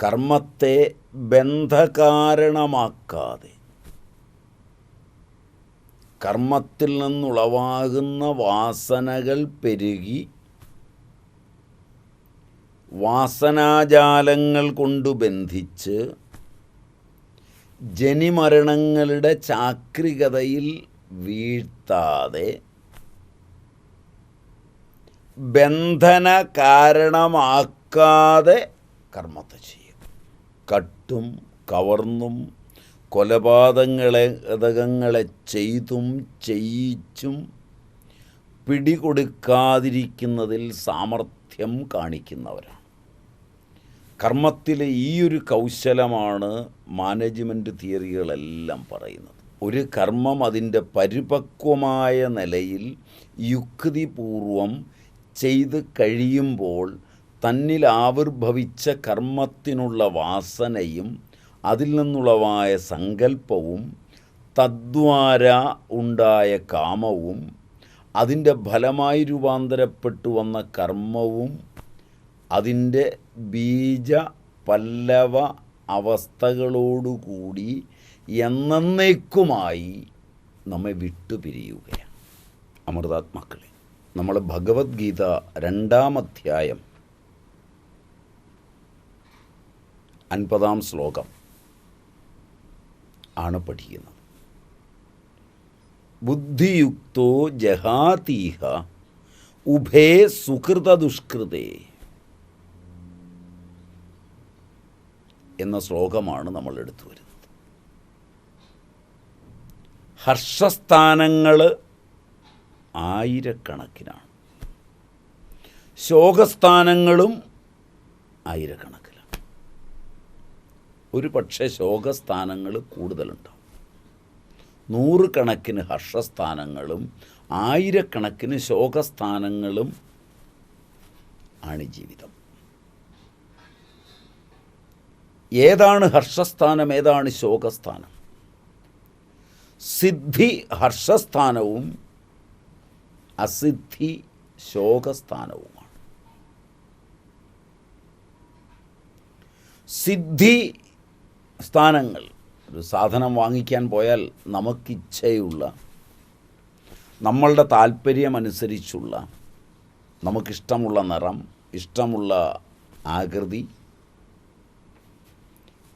കർമ്മത്തെ ബന്ധകാരണമാക്കാതെ കർമ്മത്തിൽ നിന്നുളവാകുന്ന വാസനകൾ പെരുകി വാസനാജാലങ്ങൾ കൊണ്ട് ബന്ധിച്ച് ജനിമരണങ്ങളുടെ ചാക്രികതയിൽ വീഴ്ത്താതെ ബന്ധന കാരണമാക്കാതെ കർമ്മത്തെ ചെയ്യും. കട്ടും കവർന്നും കൊലപാതകങ്ങളെ ചെയ്തും ചെയ്യിച്ചും പിടികൊടുക്കാതിരിക്കുന്നതിൽ സാമർഥ്യം കാണിക്കുന്നവരാണ്. കർമ്മത്തിലെ ഈ ഒരു കൗശലമാണ് മാനേജ്മെൻറ്റ് തിയറികളെല്ലാം പറയുന്നത്. ഒരു കർമ്മം അതിൻ്റെ പരിപക്വമായ നിലയിൽ യുക്തിപൂർവം ചെയ്ത് കഴിയുമ്പോൾ തന്നിൽ ആവിർഭവിച്ച കർമ്മത്തിനുള്ള വാസനയും അതിൽ നിന്നുളവായ സങ്കല്പവും തദ്വാര ഉണ്ടായ കാമവും അതിൻ്റെ ഫലമായി രൂപാന്തരപ്പെട്ടു വന്ന കർമ്മവും അതിൻ്റെ ബീജ പല്ലവ അവസ്ഥകളോടുകൂടി എന്നേക്കുമായി നമ്മെ വിട്ടുപിരിയുകയാണ്. അമൃതാത്മാക്കളെ, നമ്മൾ ഭഗവത്ഗീത 2-ാം അധ്യായം 50-ാം ശ്ലോകം ആണ് പഠിക്കുന്നത്. ബുദ്ധിയുക്തോ ജഹാതീഹ ഉഭേ സുകൃതദുഷ്കൃതേ എന്ന ശ്ലോകമാണ് നമ്മൾ എടുത്തു വരുന്നത്. ഹർഷസ്ഥാനങ്ങൾ ആയിരക്കണക്കിനാണ്, ശോകസ്ഥാനങ്ങളും ആയിരക്കണക്കിനാണ്. ഒരു പക്ഷേ ശോകസ്ഥാനങ്ങൾ കൂടുതലുണ്ടാവും. 100 കണക്കിന് ഹർഷസ്ഥാനങ്ങളും ആയിരക്കണക്കിന് ശോകസ്ഥാനങ്ങളും ആണ് ജീവിതം. ഏതാണ് ഹർഷസ്ഥാനം, ഏതാണ് ശോകസ്ഥാനം? സിദ്ധി ഹർഷസ്ഥാനവും അസിദ്ധി ശോകസ്ഥാനവുമാണ്. സിദ്ധി സ്ഥാനങ്ങൾ, ഒരു സാധനം വാങ്ങിക്കാൻ പോയാൽ നമുക്കിച്ഛയുള്ള, നമ്മളുടെ താല്പര്യമനുസരിച്ചുള്ള, നമുക്കിഷ്ടമുള്ള നിറം, ഇഷ്ടമുള്ള ആകൃതി,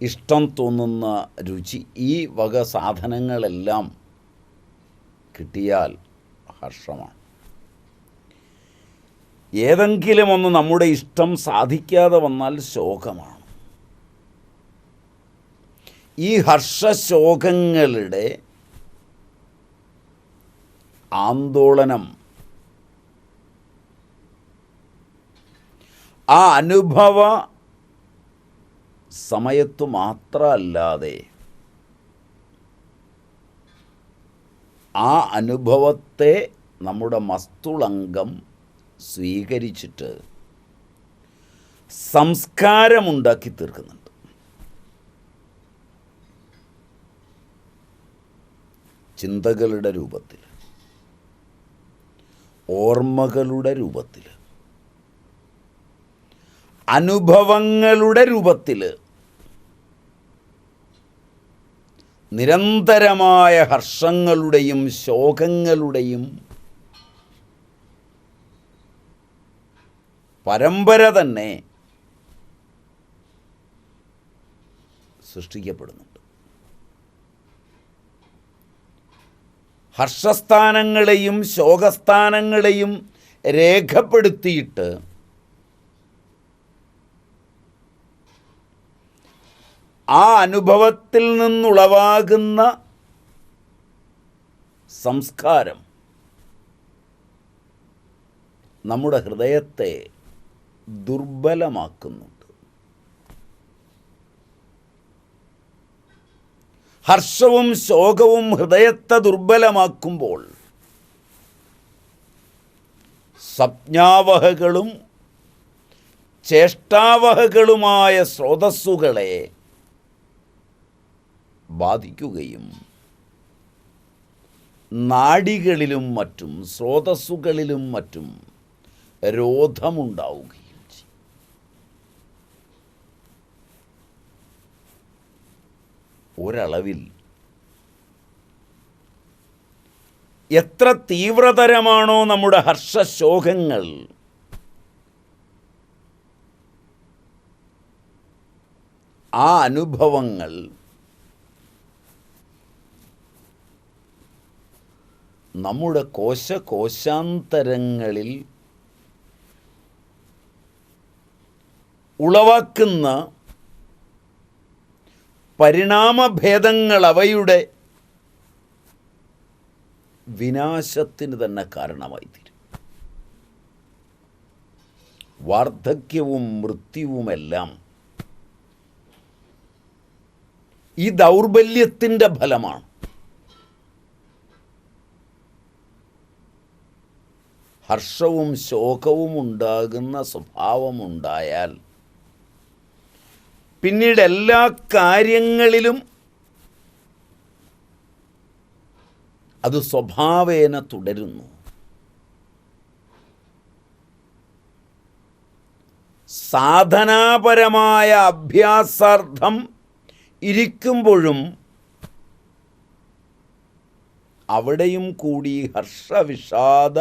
ഇഷ്ടം തോന്നുന്ന രുചി, ഈ വക സാധനങ്ങളെല്ലാം കിട്ടിയാൽ ഹർഷമാണ്. ഏതെങ്കിലും ഒന്ന് നമ്മുടെ ഇഷ്ടം സാധിക്കാതെ വന്നാൽ ശോകമാണ്. ഈ ഹർഷശോകങ്ങളുടെ ആന്തോളനം ആ അനുഭവ സമയത്തു മാത്രമല്ലാതെ ആ അനുഭവത്തെ നമ്മുടെ മസ്തുളങ്കം സ്വീകരിച്ചിട്ട് സംസ്കാരമുണ്ടാക്കി തീർക്കുന്നുണ്ട്. ചിന്തകളുടെ രൂപത്തിൽ, ഓർമ്മകളുടെ രൂപത്തിൽ, അനുഭവങ്ങളുടെ രൂപത്തിൽ നിരന്തരമായ ഹർഷങ്ങളുടെയും ശോകങ്ങളുടെയും പരമ്പര തന്നെ സൃഷ്ടിക്കപ്പെടുന്നുണ്ട്. ഹർഷസ്ഥാനങ്ങളെയും ശോകസ്ഥാനങ്ങളെയും രേഖപ്പെടുത്തിയിട്ട് ആ അനുഭവത്തിൽ നിന്നുളവാകുന്ന സംസ്കാരം നമ്മുടെ ഹൃദയത്തെ ദുർബലമാക്കുന്നുണ്ട്. ഹർഷവും ശോകവും ഹൃദയത്തെ ദുർബലമാക്കുമ്പോൾ സംജ്ഞാവഹകളും ചേഷ്ടാവഹകളുമായ സ്രോതസ്സുകളെ ബാധിക്കുകയും നാഡികളിലും മറ്റും സ്രോതസ്സുകളിലും മറ്റും രോധമുണ്ടാവുകയും ചെയ്യും. ഒരളവിൽ എത്ര തീവ്രതരമാണോ നമ്മുടെ ഹർഷശോകങ്ങൾ, ആ അനുഭവങ്ങൾ നമ്മുടെ കോശാന്തരങ്ങളിൽ ഉളവാക്കുന്ന പരിണാമഭേദങ്ങൾ അവയുടെ വിനാശത്തിന് തന്നെ കാരണമായിത്തീരും. വാർദ്ധക്യവും മൃത്യുവുമെല്ലാം ഈ ദൗർബല്യത്തിൻ്റെ ഫലമാണ്. ഹർഷവും ശോകവും ഉണ്ടാകുന്ന സ്വഭാവമുണ്ടായാൽ പിന്നീട് എല്ലാ കാര്യങ്ങളിലും അത് സ്വഭാവേന തുടരുന്നു. സാധനാപരമായ അഭ്യാസാർത്ഥം ഇരിക്കുമ്പോഴും അവിടെയും കൂടി ഹർഷവിഷാദ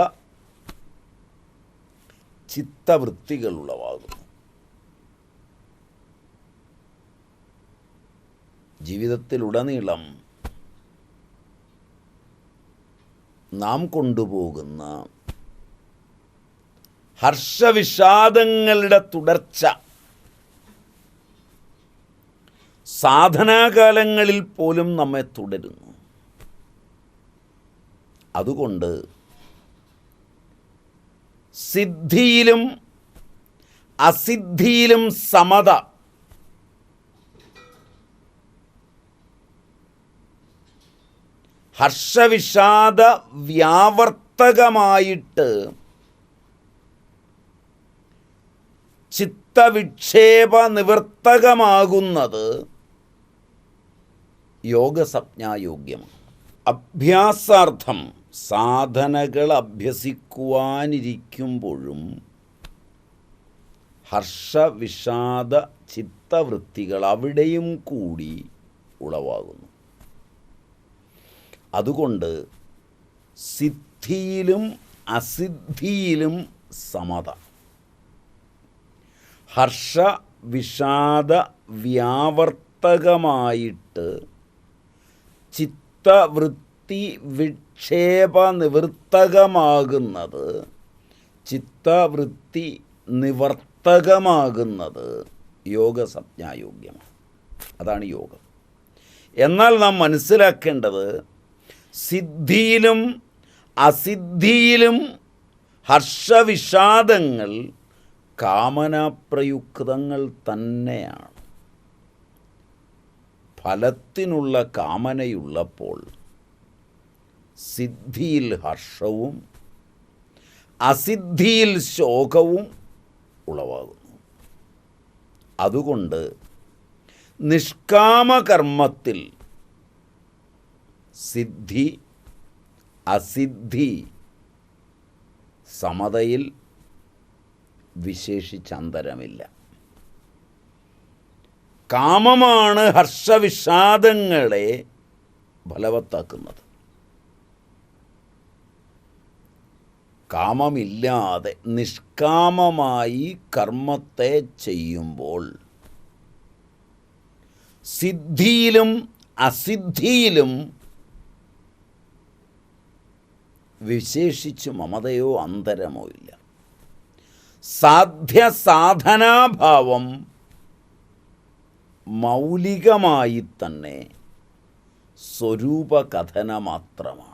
ചിത്തവൃത്തികൾ ഉളവാകുന്നു. ജീവിതത്തിലുടനീളം നാം കൊണ്ടുപോകുന്ന ഹർഷവിഷാദങ്ങളുടെ തുടർച്ച സാധനാകാലങ്ങളിൽ പോലും നമ്മെ തുടരുന്നു. അതുകൊണ്ട് സിദ്ധിയിലും അസിദ്ധിയിലും സമത, ഹർഷവിഷാദ വ്യാവർത്തകമായിട്ട് ചിത്തവിക്ഷേപ നിവർത്തകമാകുന്നത് യോഗസംജ്ഞായോഗ്യമാണ്. അഭ്യാസാർത്ഥം സാധനകൾ അഭ്യസിക്കുവാനിരിക്കുമ്പോഴും ഹർഷവിഷാദ ചിത്തവൃത്തികൾ അവിടെയും കൂടി ഉളവാകുന്നു. അതുകൊണ്ട് സിദ്ധിയിലും അസിദ്ധിയിലും സമത, ഹർഷവിഷാദ വ്യാവർത്തകമായിട്ട് ചിത്തവൃത്തി വിക്ഷേപ നിവർത്തകമാകുന്നത്, ചിത്തവൃത്തി നിവർത്തകമാകുന്നത് യോഗസംജ്ഞായോഗ്യമാണ്. അതാണ് യോഗം. എന്നാൽ നാം മനസ്സിലാക്കേണ്ടത് സിദ്ധിയിലും അസിദ്ധിയിലും ഹർഷവിഷാദങ്ങൾ കാമനാപ്രയുക്തങ്ങൾ തന്നെയാണ്. ഫലത്തിനുള്ള കാമനയുള്ളപ്പോൾ സിദ്ധിയിൽ ഹർഷവും അസിദ്ധിയിൽ ശോകവും ഉളവാകുന്നു. അതുകൊണ്ട് നിഷ്കാമകർമ്മത്തിൽ സിദ്ധി അസിദ്ധി സമതയിൽ വിശേഷിച്ചന്തരമില്ല. കാമമാണ് ഹർഷവിഷാദങ്ങളെ ഫലവത്താക്കുന്നത്. കാമമില്ലാതെ നിഷ്കാമമായി കർമ്മത്തെ ചെയ്യുമ്പോൾ സിദ്ധിയിലും അസിദ്ധിയിലും വിശേഷിച്ച് മമതയോ അന്തരമോ ഇല്ല. സാധ്യസാധനാഭാവം മൗലികമായി തന്നെ സ്വരൂപകഥന മാത്രമാണ്.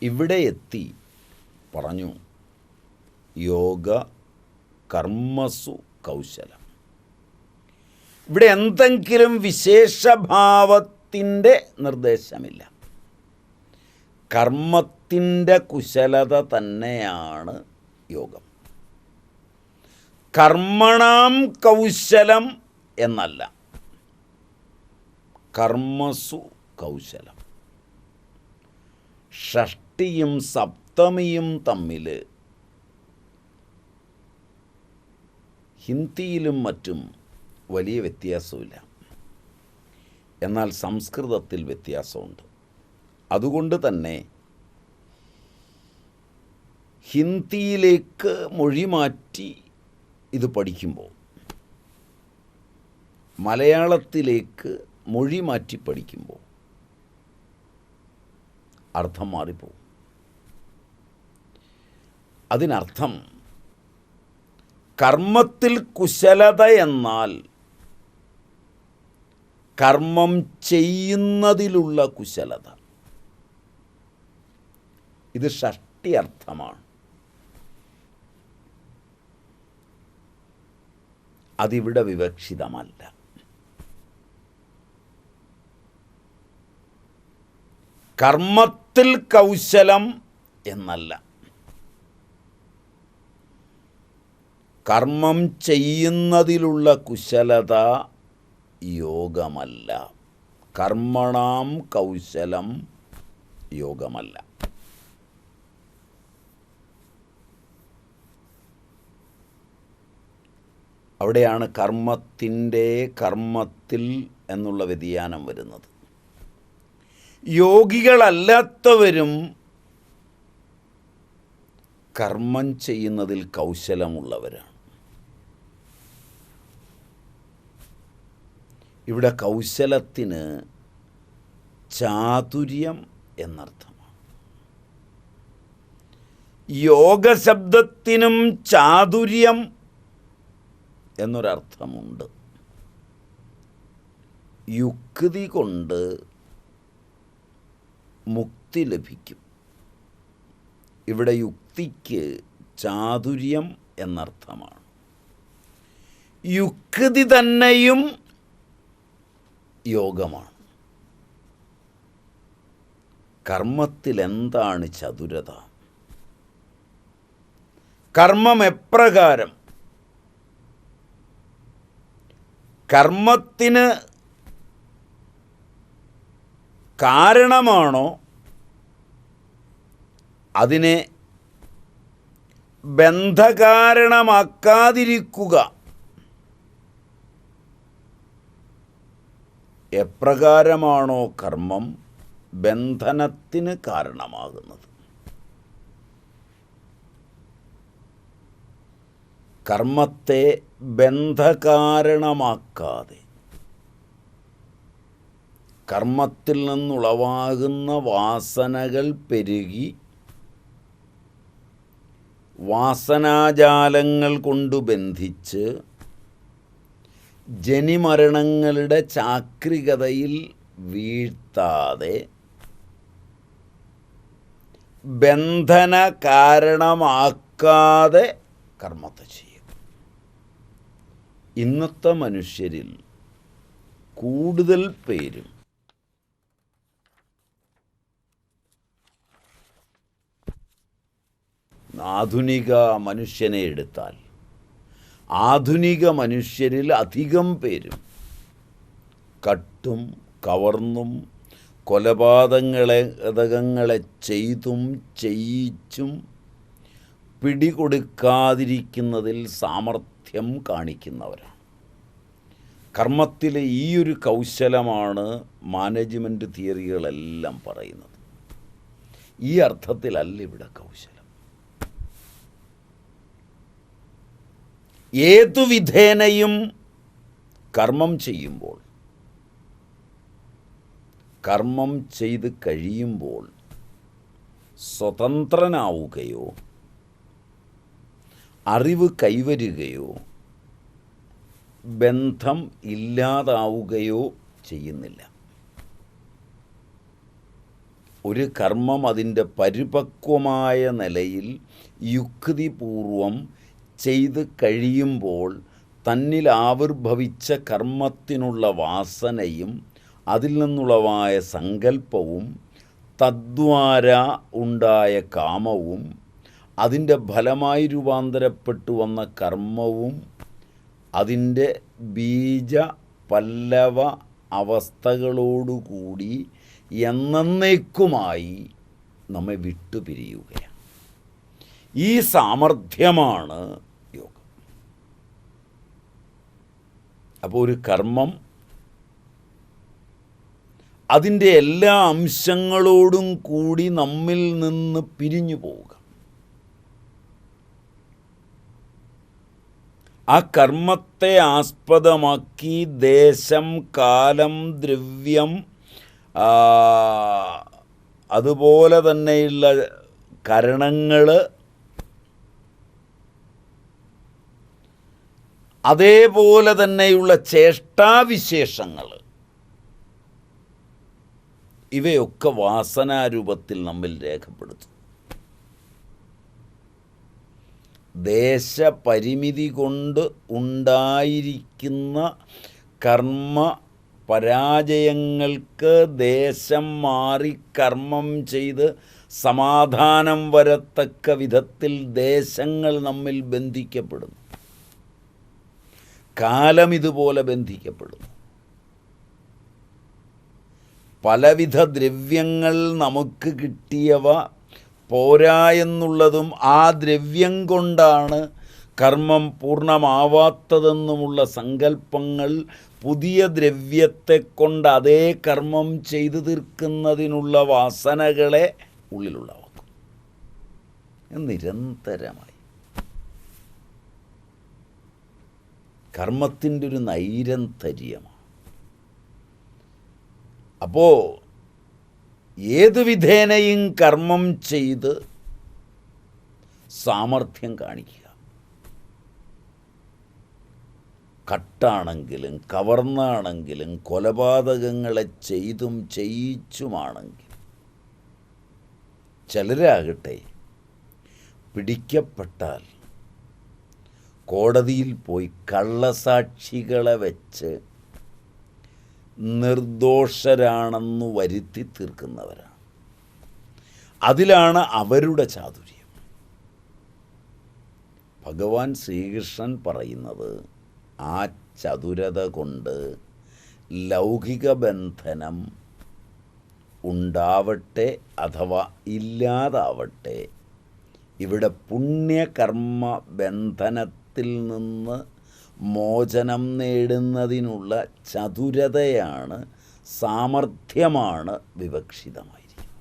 ഇവിടെ എത്തി പറഞ്ഞു യോഗ കർമ്മസു കൗശലം. ഇവിടെ എന്തെങ്കിലും വിശേഷഭാവത്തിൻ്റെ നിർദ്ദേശമില്ല. കർമ്മത്തിൻ്റെ കുശലത തന്നെയാണ് യോഗം. കർമ്മണാം കൗശലം എന്നല്ല, കർമ്മസു കൗശലം. ഷഷ്ടിയും സപ്തമിയും തമ്മിൽ ഹിന്ദിയിലും മറ്റും വലിയ വ്യത്യാസമില്ല. എന്നാൽ സംസ്കൃതത്തിൽ വ്യത്യാസമുണ്ട്. അതുകൊണ്ട് തന്നെ ഹിന്ദിയിലേക്ക് മൊഴി മാറ്റി ഇത് പഠിക്കുമ്പോൾ മലയാളത്തിലേക്ക് മൊഴി മാറ്റി പഠിക്കുമ്പോൾ അർത്ഥം മാറിപ്പോവും. അതിനർത്ഥം കർമ്മത്തിൽ കുശലത എന്നാൽ കർമ്മം ചെയ്യുന്നതിലുള്ള കുശലത. ഇത് ഷഷ്ടി അർത്ഥമാണ്. അതിവിടെ വിവക്ഷിതമല്ല. കർമ്മത്തിൽ കൗശലം എന്നല്ല, കർമ്മം ചെയ്യുന്നതിലുള്ള കുശലത യോഗമല്ല. കർമ്മണാം കൗശലം യോഗമല്ല. അവിടെയാണ് കർമ്മത്തിൽ എന്നുള്ള വ്യതിയാനം വരുന്നത്. യോഗികളല്ലാത്തവരും കർമ്മം ചെയ്യുന്നതിൽ കൗശലമുള്ളവരാണ്. ഇവിടെ കൗശലത്തിന് ചാതുര്യം എന്നർത്ഥമാണ്. യോഗശബ്ദത്തിനും ചാതുര്യം എന്നൊരർത്ഥമുണ്ട്. യുക്തി കൊണ്ട് മുക്തി ലഭിക്കും. ഇവിടെ യുക്തിക്ക് ചാതുര്യം എന്നർത്ഥമാണ്. യുക്തി തന്നെയും യോഗമാണ്. കർമ്മത്തിൽ എന്താണ് ചതുരത? കർമ്മം എപ്രകാരം കർമ്മത്തിന് കാരണമാണോ അതിനെ ബന്ധകാരണമാക്കാതിരിക്കുക, എപ്രകാരമാണോ കർമ്മം ബന്ധനത്തിന് കാരണമാകുന്നത്, കർമ്മത്തെ ബന്ധകാരണമാക്കാതെ കർമ്മത്തിൽ നിന്നുളവാകുന്ന വാസനകൾ പെരുകി വാസനാജാലങ്ങൾ കൊണ്ട് ബന്ധിച്ച് ജനിമരണങ്ങളുടെ ചാക്രികതയിൽ വീഴ്ത്താതെ ബന്ധന കാരണമാക്കാതെ കർമ്മത്തെ ചെയ്യും. ഇന്നത്തെ മനുഷ്യരിൽ കൂടുതൽ പേരും ആധുനിക മനുഷ്യനെ എടുത്താൽ ആധുനിക മനുഷ്യരിൽ അധികം പേരും കട്ടും കവർന്നും കൊലപാതകങ്ങളെ ചെയ്തും ചെയ്യിച്ചും പിടികൊടുക്കാതിരിക്കുന്നതിൽ സാമർഥ്യം കാണിക്കുന്നവരാണ്. കർമ്മത്തിലെ ഈ ഒരു കൗശലമാണ് മാനേജ്മെൻറ്റ് തിയറികളെല്ലാം പറയുന്നത്. ഈ അർത്ഥത്തിലല്ല ഇവിടെ കൗശലം. ഏതു വിധേനയും കർമ്മം ചെയ്യുമ്പോൾ, കർമ്മം ചെയ്ത് കഴിയുമ്പോൾ സ്വതന്ത്രനാവുകയോ അറിവ് കൈവരുകയോ ബന്ധം ഇല്ലാതാവുകയോ ചെയ്യുന്നില്ല. ഒരു കർമ്മം അതിൻ്റെ പരിപക്വമായ നിലയിൽ യുക്തിപൂർവം ചെയ്ത് കഴിയുമ്പോൾ തന്നിൽ ആവിർഭവിച്ച കർമ്മത്തിനുള്ള വാസനയും അതിൽ നിന്നുളവായ സങ്കല്പവും തദ്വാര ഉണ്ടായ കാമവും അതിൻ്റെ ഫലമായി രൂപാന്തരപ്പെട്ടു വന്ന കർമ്മവും അതിൻ്റെ ബീജ പല്ലവ അവസ്ഥകളോടുകൂടി എന്നേക്കുമായി നമ്മെ വിട്ടുപിരിയുകയാണ്. ഈ സാമർഥ്യമാണ് യോഗം. അപ്പോൾ ഒരു കർമ്മം അതിൻ്റെ എല്ലാ അംശങ്ങളോടും കൂടി നമ്മിൽ നിന്ന് പിരിഞ്ഞു പോവുക. ആ കർമ്മത്തെ ആസ്പദമാക്കി ദേശം, കാലം, ദ്രവ്യം, അതുപോലെ തന്നെയുള്ള കരണങ്ങൾ, അതേപോലെ തന്നെയുള്ള ചേഷ്ടാവിശേഷങ്ങൾ, ഇവയൊക്കെ വാസനാരൂപത്തിൽ നമ്മിൽ രേഖപ്പെടുത്തും. ദേശപരിമിതി കൊണ്ട് ഉണ്ടായിരിക്കുന്ന കർമ്മ പരാജയങ്ങൾക്ക് ദേശം മാറി കർമ്മം ചെയ്ത് സമാധാനം വരത്തക്ക വിധത്തിൽ ദേശങ്ങൾ നമ്മിൽ ബന്ധിക്കപ്പെടുന്നു. കാലം ഇതുപോലെ ബന്ധിക്കപ്പെടുന്നു. പലവിധ ദ്രവ്യങ്ങൾ നമുക്ക് കിട്ടിയവ പോരാ എന്നുള്ളതും ആ ദ്രവ്യം കൊണ്ടാണ് കർമ്മം പൂർണ്ണമാവാത്തതെന്നുമുള്ള സങ്കല്പങ്ങൾ പുതിയ ദ്രവ്യത്തെ കൊണ്ട് അതേ കർമ്മം ചെയ്തു തീർക്കുന്നതിനുള്ള വാസനകളെ ഉള്ളിലുള്ളവാക്കും. നിരന്തരമായി കർമ്മത്തിൻ്റെ ഒരു നൈരന്തര്യമാണ്. അപ്പോൾ ഏതു വിധേനയും കർമ്മം ചെയ്ത് സാമർഥ്യം കാണിക്കുക. കട്ടാണെങ്കിലും കവർന്നാണെങ്കിലും കൊലപാതകങ്ങളെ ചെയ്തും ചെയ്യിച്ചുമാണെങ്കിൽ, ചിലരാകട്ടെ പിടിക്കപ്പെട്ടാൽ കോടതിയിൽ പോയി കള്ളസാക്ഷികളെ വെച്ച് നിർദോഷരാണെന്ന് വരുത്തി തീർക്കുന്നവരാണ്. അതിലാണ് അവരുടെ ചാതുര്യം. ഭഗവാൻ ശ്രീകൃഷ്ണൻ പറയുന്നത് ആ ചതുരത കൊണ്ട് ലൗകിക ബന്ധനം ഉണ്ടാവട്ടെ അഥവാ ഇല്ലാതാവട്ടെ, ഇവിടെ പുണ്യകർമ്മ ബന്ധനത്തിൽ നിന്ന് മോചനം നേടുന്നതിനുള്ള ചതുരതയാണ്, സാമർഥ്യമാണ് വിവക്ഷിതമായിരിക്കുന്നത്.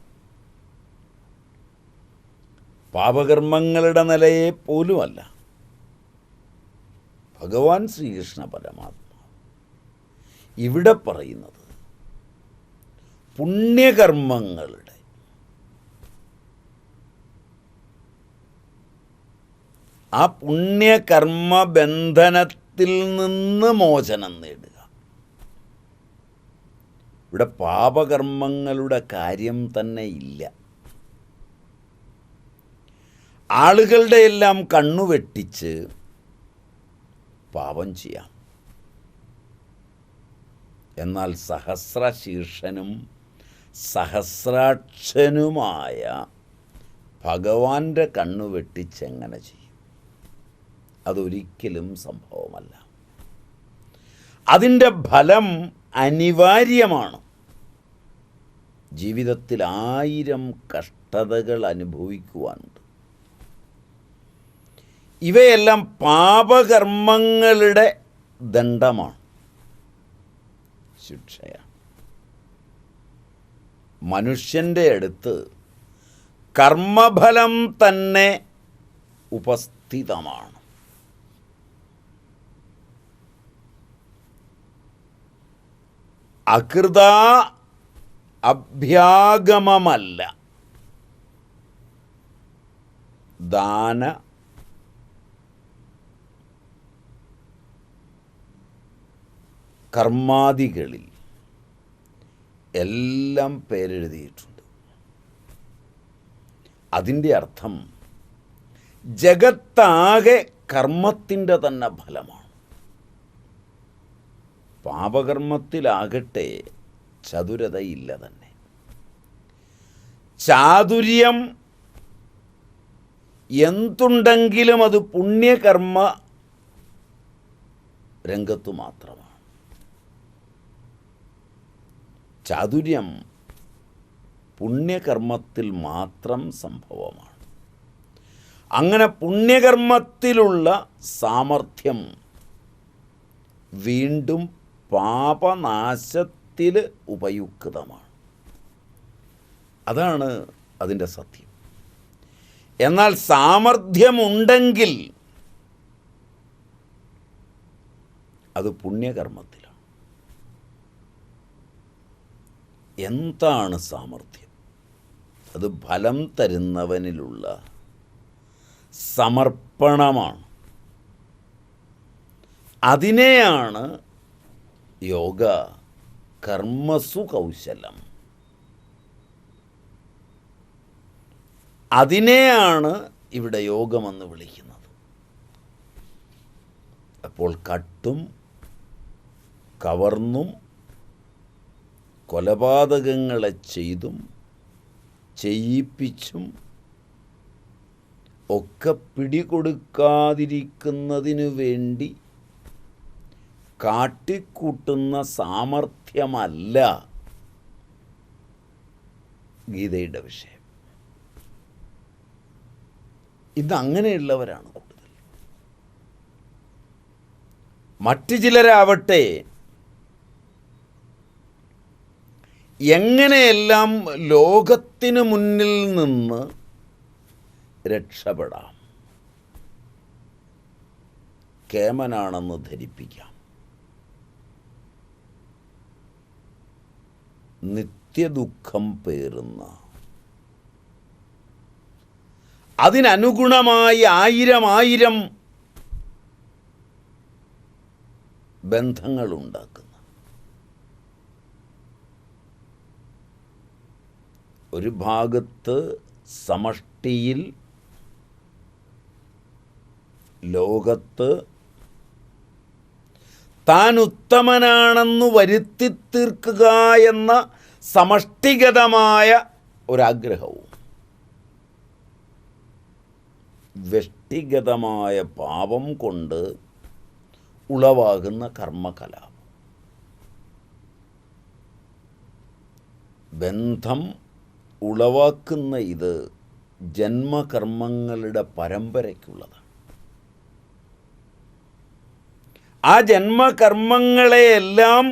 പാപകർമ്മങ്ങളുടെ നിലയെ പോലുമല്ല. ഭഗവാൻ ശ്രീകൃഷ്ണ പരമാത്മാവ് ഇവിടെ പറയുന്നത് പുണ്യകർമ്മങ്ങളുടെ ആ പുണ്യകർമ്മ ബന്ധനത്തിൽ നിന്ന് മോചനം നേടുക. ഇവിടെ പാപകർമ്മങ്ങളുടെ കാര്യം തന്നെ ഇല്ല. ആളുകളുടെ എല്ലാം കണ്ണുവെട്ടിച്ച് പാപം ചെയ്യാം. എന്നാൽ സഹസ്രശീർഷനും സഹസ്രാക്ഷനുമായ ഭഗവാന്റെ കണ്ണുവെട്ടിച്ചെങ്ങനെ ചെയ്യും? അതൊരിക്കലും സംഭവമല്ല. അതിൻ്റെ ഫലം അനിവാര്യമാണ്. ജീവിതത്തിൽ 1000 കഷ്ടതകൾ അനുഭവിക്കുവാനുണ്ട്. ഇവയെല്ലാം പാപകർമ്മങ്ങളുടെ ദണ്ഡമാണ്, ശിക്ഷയാണ്. മനുഷ്യൻ്റെ അടുത്ത് കർമ്മഫലം തന്നെ ഉപസ്ഥിതമാണ്. അകൃത അഭ്യാഗമമല്ല, ദാന കർമാദികളിൽ എല്ലാം പേരെഴുതിയിട്ടുണ്ട്. അതിൻ്റെ അർത്ഥം ജഗത്താകെ കർമ്മത്തിൻ്റെ തന്നെ ഫലമാണ്. പാപകർമ്മത്തിലാകട്ടെ ചതുരതയില്ല തന്നെ. ചാതുര്യം എന്തുണ്ടെങ്കിലും അത് പുണ്യകർമ്മ രംഗത്തു മാത്രമാണ്. ചാതുര്യം പുണ്യകർമ്മത്തിൽ മാത്രം സംഭവമാണ്. അങ്ങനെ പുണ്യകർമ്മത്തിലുള്ള സാമർഥ്യം വീണ്ടും പാപനാശത്തിനുള്ള കാര്യത്തിൽ ഉപയുക്തമാണ്. അതാണ് അതിൻ്റെ സത്യം. എന്നാൽ സാമർഥ്യമുണ്ടെങ്കിൽ അത് പുണ്യകർമ്മത്തിലാണ്. എന്താണ് സാമർഥ്യം? അത് ഫലം തരുന്നവനിലുള്ള സമർപ്പണമാണ്. അതിനെയാണ് യോഗ കർമ്മസു കൗശലം, അതിനെയാണ് ഇവിടെ യോഗമെന്ന് വിളിക്കുന്നത്. അപ്പോൾ കട്ടും കവർന്നും കൊലപാതകങ്ങളെ ചെയ്തും ചെയ്യിപ്പിച്ചും ഒക്കെ പിടികൊടുക്കാതിരിക്കുന്നതിനു വേണ്ടി കാട്ടിക്കൂട്ടുന്ന സാമർഥ്യമല്ല ഗീതയുടെ വിഷയം. ഇന്ന് അങ്ങനെയുള്ളവരാണ് കൂടുതൽ. മറ്റു ചിലരാവട്ടെ എങ്ങനെയെല്ലാം ലോകത്തിനു മുന്നിൽ നിന്ന് രക്ഷപ്പെടാം, കേമനാണെന്ന് ധരിപ്പിക്കാം, നിത്യദുഃഖം പേറുന്ന, അതിനനുഗുണമായി ആയിരം ബന്ധങ്ങളുണ്ടാക്കുന്ന ഒരു ഭാഗത്ത് സമഷ്ടിയിൽ ലോകത്ത് താൻ ഉത്തമനാണെന്ന് വരുത്തി തീർക്കുക എന്ന സമഷ്ടിഗതമായ ഒരാഗ്രഹവും വ്യഷ്ടിഗതമായ പാപം കൊണ്ട് ഉളവാകുന്ന കർമ്മകലാപം. ബന്ധം ഉളവാക്കുന്ന ഇത് ജന്മകർമ്മങ്ങളുടെ പരമ്പരയ്ക്കുള്ളതാണ്. ആ ജന്മകർമ്മങ്ങളെയെല്ലാം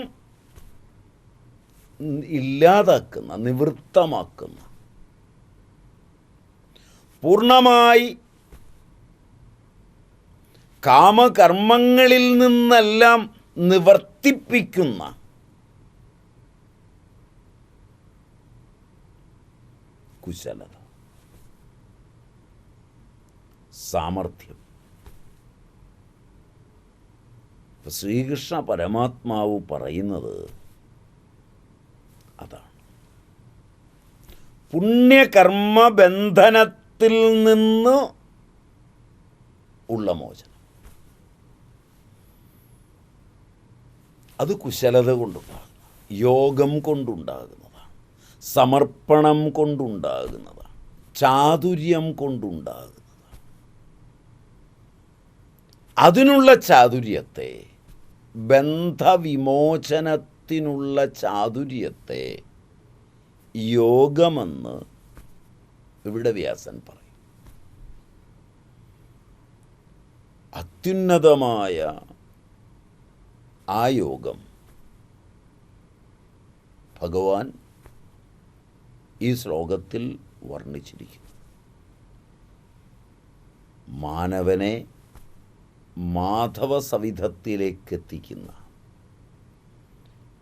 ഇല്ലാതാക്കുന്ന, നിവൃത്തമാക്കുന്ന, പൂർണ്ണമായി കാമകർമ്മങ്ങളിൽ നിന്നെല്ലാം നിവർത്തിപ്പിക്കുന്ന കുശലത, സാമർഥ്യം. ശ്രീകൃഷ്ണ പരമാത്മാവ് പറയുന്നത് അതാണ്. പുണ്യകർമ്മ ബന്ധനത്തിൽ നിന്ന് ഉള്ള മോചനം. അത് കുശലത കൊണ്ടുണ്ടാകുന്ന, യോഗം കൊണ്ടുണ്ടാകുന്നതാണ്, സമർപ്പണം കൊണ്ടുണ്ടാകുന്നതാണ്, ചാതുര്യം കൊണ്ടുണ്ടാകുന്നതാണ്. അതിനുള്ള ചാതുര്യത്തെ, ബന്ധവിമോചനത്തിനുള്ള ചാതുര്യത്തെ യോഗമെന്ന് ഇവിടെ വ്യാസൻ പറയും. അത്യുന്നതമായ ആ യോഗം ഭഗവാൻ ഈ ശ്ലോകത്തിൽ വർണ്ണിച്ചിരിക്കുന്നു. മാനവനെ മാധവ സവിധത്തിലേക്കെത്തിക്കുന്ന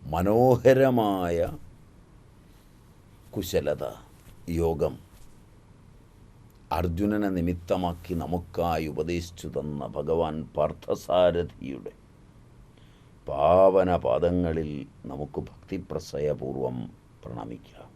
മനോഹരമായ കുശലത, യോഗം അർജുനനെ നിമിത്തമാക്കി നമുക്കായി ഉപദേശിച്ചു തന്ന ഭഗവാൻ പാർത്ഥസാരഥിയുടെ പാവന പാദങ്ങളിൽ നമുക്ക് ഭക്തിപ്രസയപൂർവം പ്രണമിക്കാം.